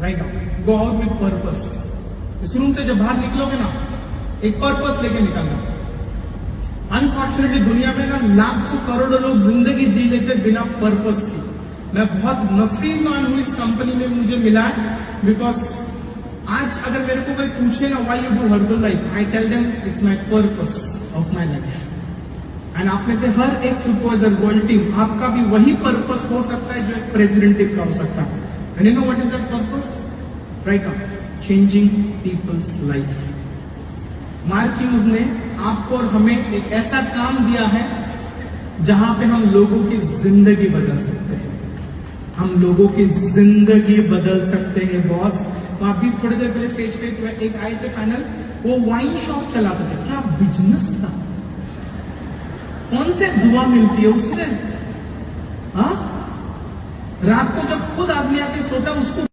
Right now go out with purpose. इस room से जब बाहर निकलोगे ना, एक पर्पस लेके निकलना। अनफॉर्चुनेटली दुनिया में ना लाखों करोड़ों लोग जिंदगी जी लेते बिना पर्पस की। मैं बहुत नसीबवान हूं इस कंपनी में मुझे मिला है, बिकॉज आज अगर मेरे को कोई पूछे ना why you do Herbalife, I tell them it's my purpose of my life. And आप में से हर एक सुपरवाइजर वर्ल्ड टीम, आपका भी वही पर्पस हो सकता है जो एक प्रेसिडेंट टीम का हो सकता है। And you know what is that purpose? Right now changing people's life. Mark huge ने आपको और हमें एक ऐसा काम दिया है जहां पे हम लोगों की जिंदगी बदल सकते हैं। हम लोगों की जिंदगी बदल सकते हैं बॉस। तो आप भी थोड़ी देर पहले स्टेज पे एक आए थे पैनल, वो वाइन शॉप चलाते थे। क्या बिजनेस था! कौन से दुआ मिलती है उसमें? हाँ, रात को जब खुद आदमी आके सोता है उसको